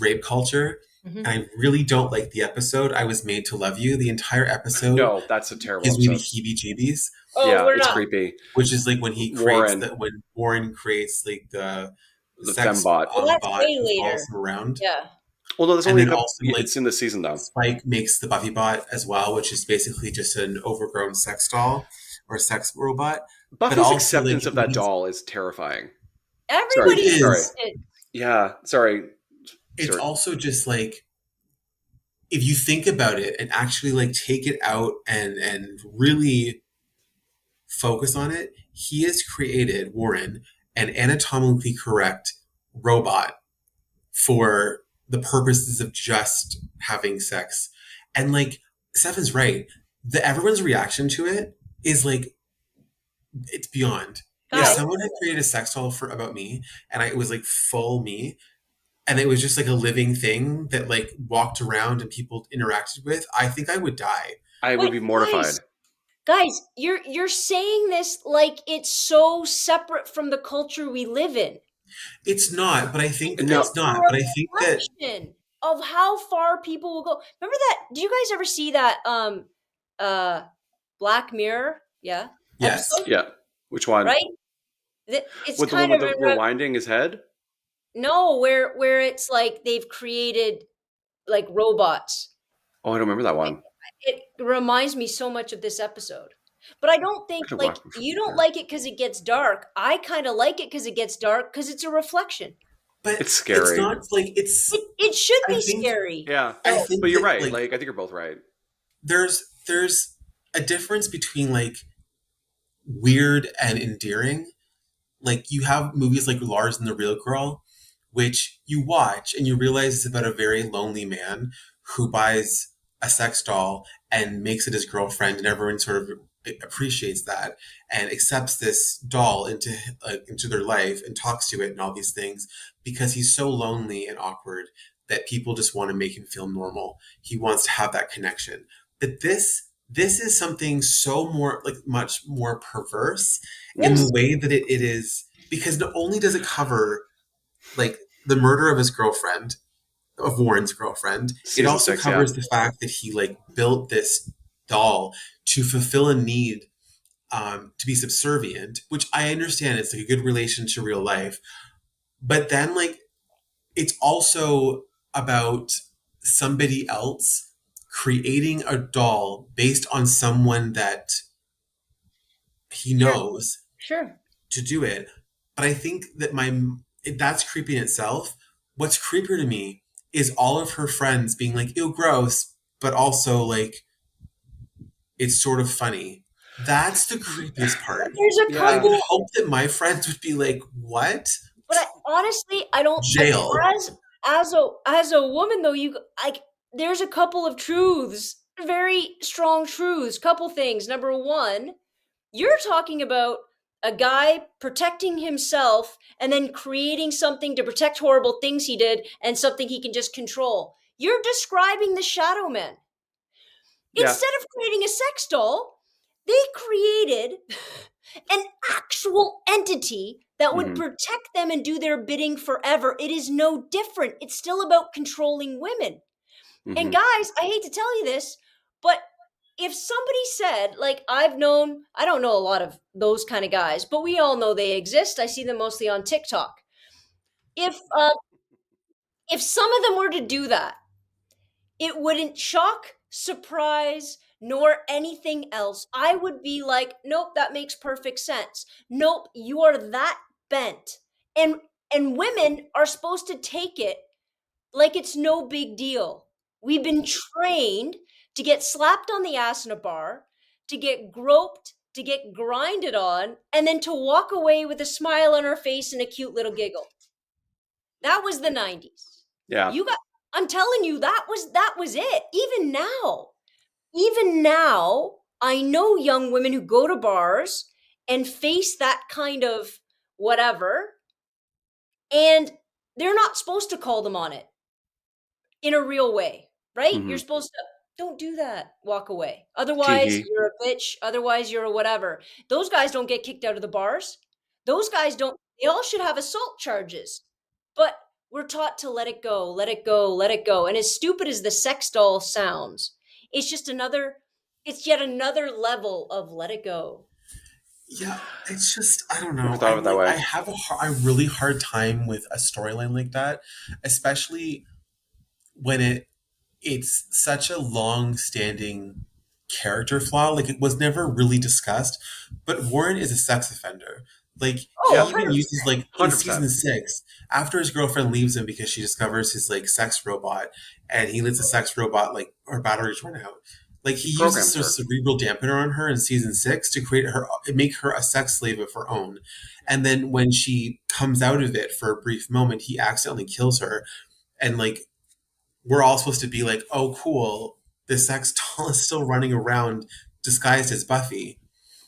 rape culture. And I really don't like the episode I Was Made to Love You. The entire episode, no, that's a terrible gives me the episode. heebie-jeebies. It's creepy. Which is like when he creates when Warren creates like the sex fembot. Well, that's bot way who later. follows him around. Yeah. Well, no, there's only like, it's in the season though. Spike makes the Buffy bot as well, which is basically just an overgrown sex doll or a sex robot. Buffy's acceptance of that doll is terrifying. Everybody is. Yeah, sorry. It's also just like, if you think about it and actually like take it out and really focus on it, he has created, Warren, an anatomically correct robot for the purposes of just having sex. And like, Stefan's right. Everyone's reaction to it is like, it's beyond. If someone had created a sex doll about me, and it was like full me, and it was just like a living thing that like walked around and people interacted with, I think I would die. I would be mortified. Guys, you're saying this like it's so separate from the culture we live in. It's not, but I think it's not. But I think that of how far people will go. Remember that? Do you guys ever see that Black Mirror? Yeah. Yes. Episode? Yeah. Which one? Right. It's with kind the one with the rewinding his head. No, where it's like they've created like robots. Oh, I don't remember that one. It reminds me so much of this episode. But I don't think like you don't like it because it gets dark. I kind of like it because it gets dark because it's a reflection. But it's scary. It's not like it's. It should be scary. Yeah, but you're right. Like I think you're both right. There's a difference between like weird and endearing. Like you have movies like Lars and the Real Girl, which you watch and you realize it's about a very lonely man who buys a sex doll and makes it his girlfriend, and everyone sort of appreciates that and accepts this doll into their life and talks to it and all these things because he's so lonely and awkward that people just want to make him feel normal. He wants to have that connection. But this is something so much more perverse in the way that it is, because not only does it cover like the murder of his girlfriend, of Warren's girlfriend, it also covers the fact that he like built this doll to fulfill a need, to be subservient, which I understand it's like a good relation to real life. But then like, it's also about somebody else creating a doll based on someone that he knows to do it. But I think that that's creepy in itself. What's creepier to me is all of her friends being like, ew, gross, but also like, it's sort of funny. That's the creepiest part. There's a couple. I would hope that my friends would be like, what? But honestly, I don't. Jail. As a woman, though, there's a couple of truths, very strong truths. Couple things. Number one, you're talking about a guy protecting himself and then creating something to protect horrible things he did and something he can just control. You're describing the Shadow Men. Instead of creating a sex doll, they created an actual entity that would Mhm. protect them and do their bidding forever. It is no different. It's still about controlling women. And Mhm. guys, I hate to tell you this, but if somebody said, like, I don't know a lot of those kind of guys, but we all know they exist. I see them mostly on TikTok. If some of them were to do that, it wouldn't shock, surprise, nor anything else. I would be like, nope, that makes perfect sense. Nope, you are that bent. And and women are supposed to take it like it's no big deal. We've been trained to get slapped on the ass in a bar, to get groped, to get grinded on, and then to walk away with a smile on our face and a cute little giggle. That was the 90s. Yeah. You got I'm telling you, that was it. Even now, I know young women who go to bars and face that kind of whatever, and they're not supposed to call them on it in a real way, right? You're Mhm. supposed to don't do that, walk away. Otherwise, Teehee. you're a bitch. Otherwise, you're a whatever. Those guys don't get kicked out of the bars. Those guys don't, they all should have assault charges. But we're taught to let it go, let it go, let it go. And as stupid as the sex doll sounds, it's just it's yet another level of let it go. Yeah, it's just I don't Never know. thought of it that I way. have a really hard time with a storyline like that, especially when it's such a long-standing character flaw. Like it was never really discussed, but Warren is a sex offender. Like he Oh, Yeah. even uses 100%. like in 100%. season 6, after his girlfriend leaves him because she discovers his like sex robot, and he lets the sex robot like her batteries run out. Like he uses Programs a her. cerebral dampener on her in season 6 to create her, make her a sex slave of her own. And then when she comes out of it for a brief moment, he accidentally kills her. And like we're all supposed to be like, oh, cool, the sex doll is still running around disguised as Buffy.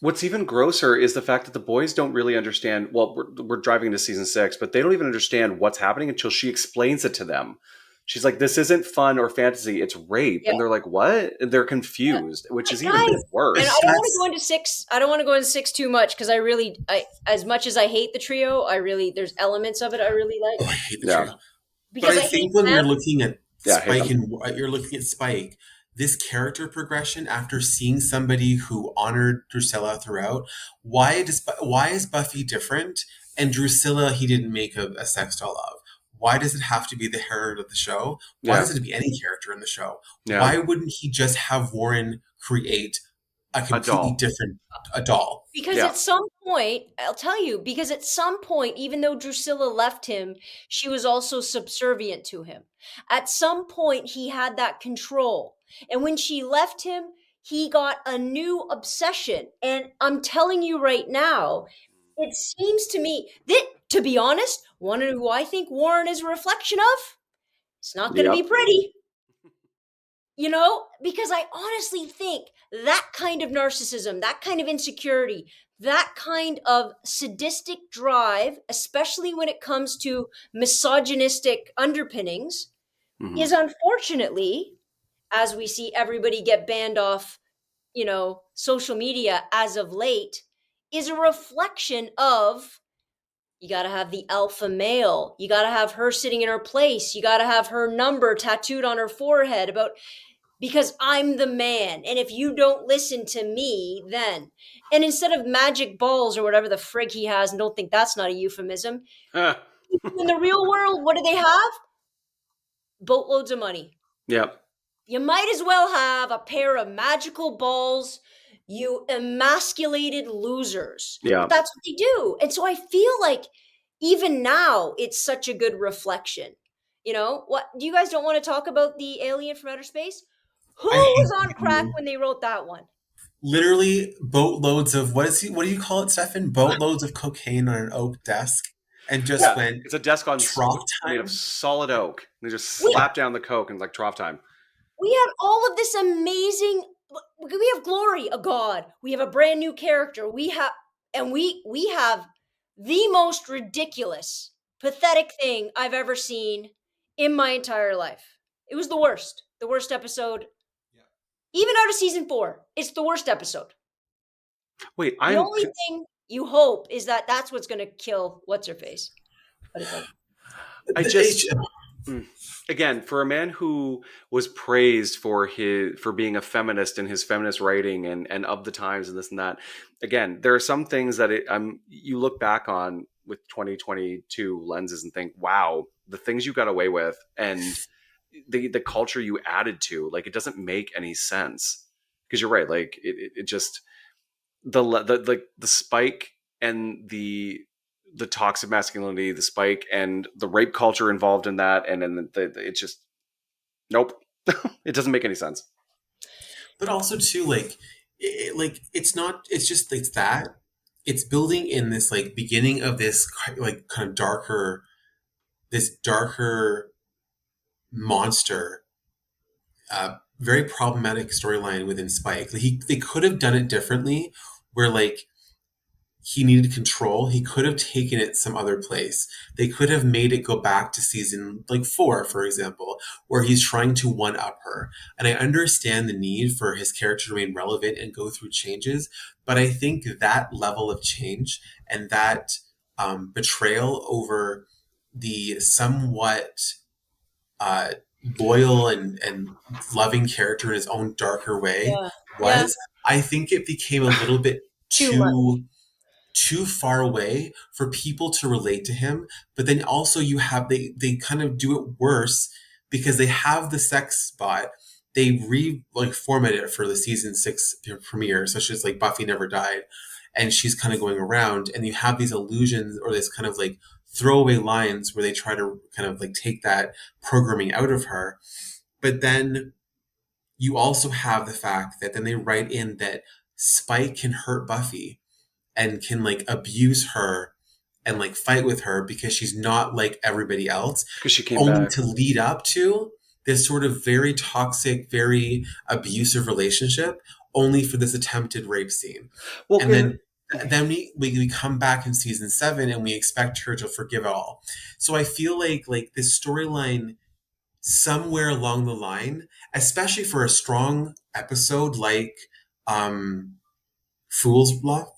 What's even grosser is the fact that the boys don't really understand. Well, we're driving into season 6, but they don't even understand what's happening until she explains it to them. She's like, "This isn't fun or fantasy; it's rape," Yeah. and they're like, "What?" And they're confused, which is even Guys, and I worse. don't want to That's go into six. I don't want to go into six too much because as much as I hate the trio, there's elements of it I really like oh, I hate the Yeah, trio. But because I I hate think when them. you're looking at yeah, I hate Spike them. and you're looking at Spike, this character progression after seeing somebody who honored Drusilla throughout, why is Buffy different? And Drusilla, he didn't make a sex doll of. Why does it have to be the heroine of the show? Why Yeah, does it be any character in the show? yeah, Why wouldn't he just have Warren create a a completely doll. different a doll? Because Yeah, at some point, I'll tell you, because at some point, even though Drusilla left him, she was also subservient to him. At some point, he had that control. And when she left him, he got a new obsession. And I'm telling you right now, it seems to me that, to be honest, one who I think Warren is a reflection of, it's not going to be yep. pretty. Because I honestly think that kind of narcissism, that kind of insecurity, that kind of sadistic drive, especially when it comes to misogynistic underpinnings, Hmm. is unfortunately, as we see everybody get banned off, social media as of late, is a reflection of you got to have the alpha male. You got to have her sitting in her place. You got to have her number tattooed on her forehead about because I'm the man. And if you don't listen to me, then. And instead of magic balls or whatever the frig he has, and don't think that's not a euphemism, in the real world, what do they have? Boatloads of money. Yep. You might as well have a pair of magical balls, you emasculated losers. But Yeah. that's what they do. And so I feel like even now, it's such a good reflection. What do you guys don't want to talk about the alien from outer space? Who I hate was on crack you. when they wrote that one? Literally boatloads of what do you call it, Stefan? Boatloads of cocaine on an oak desk, and just Yeah. went It's a desk trough made of time. solid oak. They just We slap down the coke and like trough time. we have all of this amazing. We have glory, a god. We have a brand new character. We have the most ridiculous, pathetic thing I've ever seen in my entire life. It was the worst. The worst episode, even out of season 4. It's the worst episode. Wait, The only thing you hope is that that's what's going to kill what's her face. But it doesn't. I just mm, again, for a man who was praised for being a feminist in his feminist writing and of the times and this and that, again, there are some things that you look back on with 2022 lenses and think, wow, the things you got away with and the culture you added to, like, it doesn't make any sense. Because you're right, like it just the spike and the toxic masculinity, the spike and the rape culture involved in that, and then it's just nope, it doesn't make any sense. But also too, like it's not. It's just it's that it's building in this like beginning of this like kind of darker, this darker monster, very problematic storyline within Spike. Like they could have done it differently, where like he needed control. He could have taken it some other place. They could have made it go back to season like 4, for example, where he's trying to one up her. And I understand the need for his character to remain relevant and go through changes, but I think that level of change and that betrayal over the somewhat uh, loyal and loving character in his own darker way Yeah. Yeah. was, I think it became a little bit Too much. too far away for people to relate to him. But then also you have they kind of do it worse because they have the sex spot. They like format it for the season 6 premiere, such as like Buffy Never Died, and she's kind of going around, and you have these illusions or this kind of like throwaway lines where they try to kind of like take that programming out of her. But then you also have the fact that then they write in that Spike can hurt Buffy and can like abuse her and like fight with her because she's not like everybody else, Because she came only back. to lead up to this sort of very toxic, very abusive relationship, only for this attempted rape scene. Well, And then we come back in season 7 and we expect her to forgive all. So I feel like this storyline somewhere along the line, especially for a strong episode like um Fool's Love,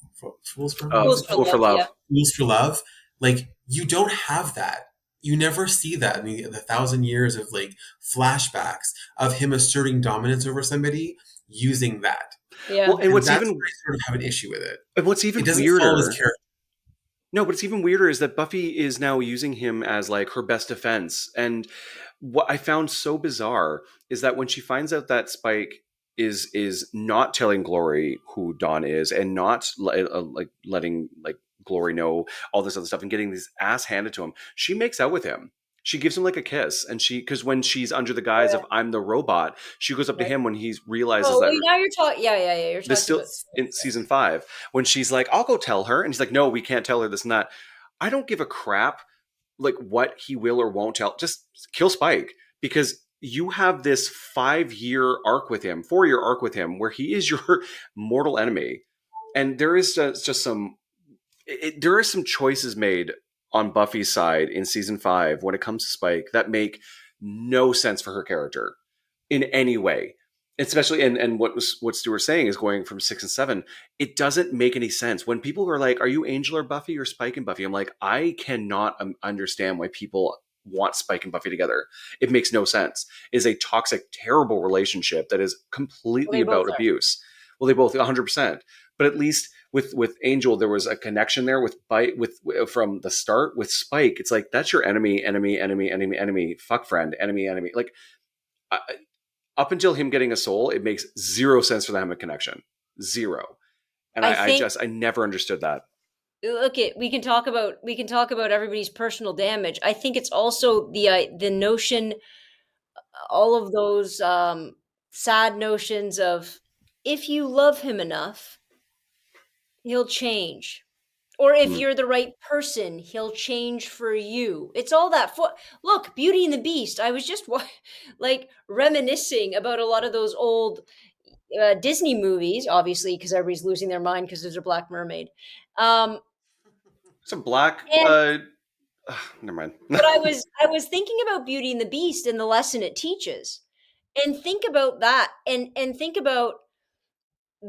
Fool's for Love, is Rules it for Fool for love. Yeah. Love. Fools for Love? Like you don't have that. You never see that in the 1,000 years of like flashbacks of him asserting dominance over somebody using that, Yeah. Well, and and what's that's even where I sort of have an issue with it. and what's It even doesn't follow his weirder. character. No, but it's even weirder is that Buffy is now using him as like her best defense. And what I found so bizarre is that when she finds out that Spike is not telling Glory who Dawn is and not like letting like Glory know all this other stuff and getting this ass handed to him, she makes out with him. She gives him like a kiss, and because when she's under the Oh, guise yeah. of "I'm the robot," she goes up to Right. him when he realizes Oh, that wait, now you're talking. Yeah, yeah, yeah. You're this talking still about. in season 5 when she's like, I'll go tell her, and he's like, no, we can't tell her this and that. I don't give a crap like what he will or won't tell. Just kill Spike, because you have this 5-year arc with him, 4-year arc with him, where he is your mortal enemy. And there is just there are some choices made on Buffy's side in season 5 when it comes to Spike that make no sense for her character in any way. Especially, and what Stu was saying is going from 6 and 7, it doesn't make any sense. When people are like, are you Angel or Buffy or Spike and Buffy? I'm like, I cannot understand why people want Spike and Buffy together. It makes no sense. It is a toxic, terrible relationship that is Well, completely they both about are. abuse. Well, they both 100%. But at least with Angel, there was a connection there with from the start. With Spike, it's like, that's your enemy, enemy, enemy, enemy, enemy, fuck friend, enemy, enemy. Like, I, up until him getting a soul, it makes zero sense for them to have a connection. Zero. And I think. I never understood that. Look, we can talk about everybody's personal damage. I think it's also the notion, all of those sad notions of, if you love him enough, he'll change. Or if Hmm. you're the right person, he'll change for you. It's all that. Look, Beauty and the Beast. I was just like reminiscing about a lot of those old Disney movies, obviously, because everybody's losing their mind because there's a Black Mermaid. Um, Some black. and Never mind. but I was thinking about Beauty and the Beast and the lesson it teaches, and think about that, and think about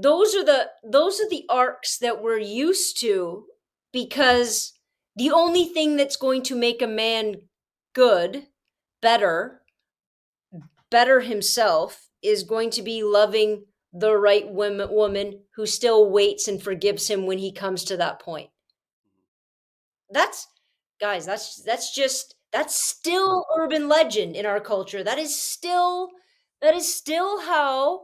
those are the arcs that we're used to, because the only thing that's going to make a man good, better, better himself, is going to be loving the right woman who still waits and forgives him when he comes to that point. That's, guys, that's still urban legend in our culture. That is still how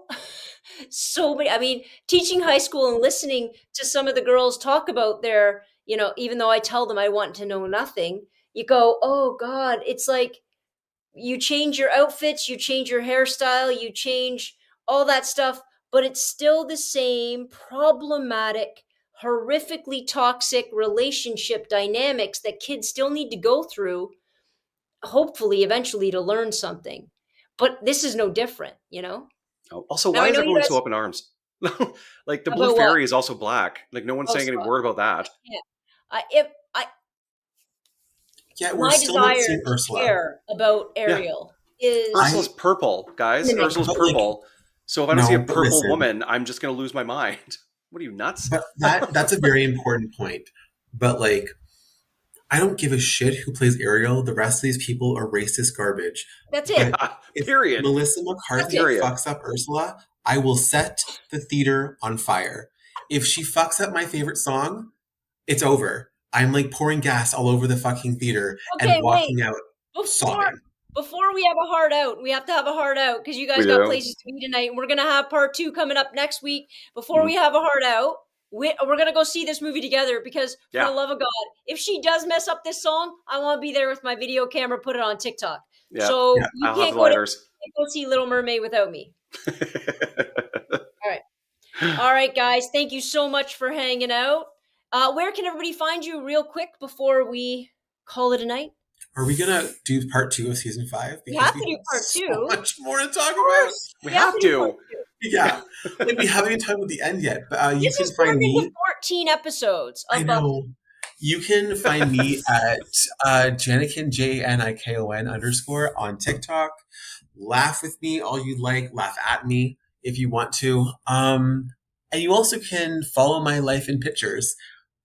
so many, I mean, teaching high school and listening to some of the girls talk about their, even though I tell them I want to know nothing, you go, oh God, it's like you change your outfits, you change your hairstyle, you change all that stuff, but it's still the same problematic, horrifically toxic relationship dynamics that kids still need to go through, hopefully, eventually, to learn something. But this is no different, Also, Now, why I is know you everyone guys, so up in arms? Like the blue about what? fairy is also black. Like no one's Oh, saying any stop. word about I that. can't. If I Yet we're My still not desire seeing to Ursula. care about Yeah, Ariel is Ursula's I purple, guys. limited. Ursula's but like purple. So if I don't see a no, but purple listen, woman, I'm just gonna lose my mind. What are you nuts? but that's a very important point. But like I don't give a shit who plays Ariel. The rest of these people are racist garbage. That's it. But Yeah. if Period. Melissa That's McCarthy it. Period. fucks up Ursula, I will set the theater on fire. If she fucks up my favorite song, it's over. I'm like pouring gas all over the fucking theater and Okay, wait. walking out Before sobbing. before we have a heart out, we have to have a heart out because you We guys got do. places to be tonight, and we're gonna have part 2 coming up next week. Before Mhm. we have a heart out, we're gonna go see this movie together, because for the Yeah. love of God, if she does mess up this song, I want to be there with my video camera, put it on TikTok. Yeah. So Yeah. you I'll have can't the go to lighters. can't go see Little Mermaid without me. All right. All right, guys. Thank you so much for hanging out. Where can everybody find you real quick before we call it a night? Are we gonna do part 2 of season 5? We Because have we to do have part so 2. much more to talk Of about. course. We We have have to do part to. 2. Yeah. Like we haven't even talked about the end yet. But you This can has find turned into me. 14 episodes I of Buffy. know. You can find me at Janikon, JNIKON _ on TikTok. Laugh with me all you like. Laugh at me if you want to. And you also can follow my life in pictures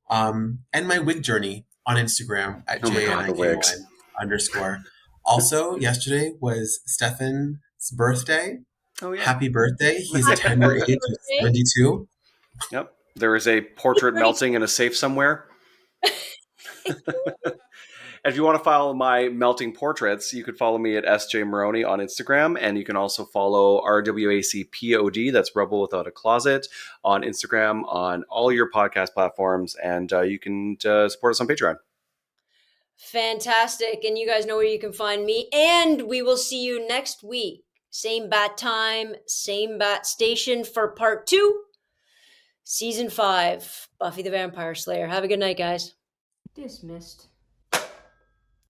and my wig journey on Instagram at Oh my god, the wigs. JNIKON _ Also, yesterday was Stefan's birthday. Oh yeah. Happy birthday. He's a Happy tender age birthday. of 72. Yep. There is a portrait 32. melting in a safe somewhere. And if you want to follow my melting portraits, you could follow me at SJ Maroney on Instagram. And you can also follow RWACPOD, that's Rebel Without a Closet, on Instagram, on all your podcast platforms. And you can support us on Patreon. Fantastic. And you guys know where you can find me. And we will see you next week. Same bat time, same bat station for part 2, season 5, Buffy the Vampire Slayer. Have a good night, guys. Dismissed.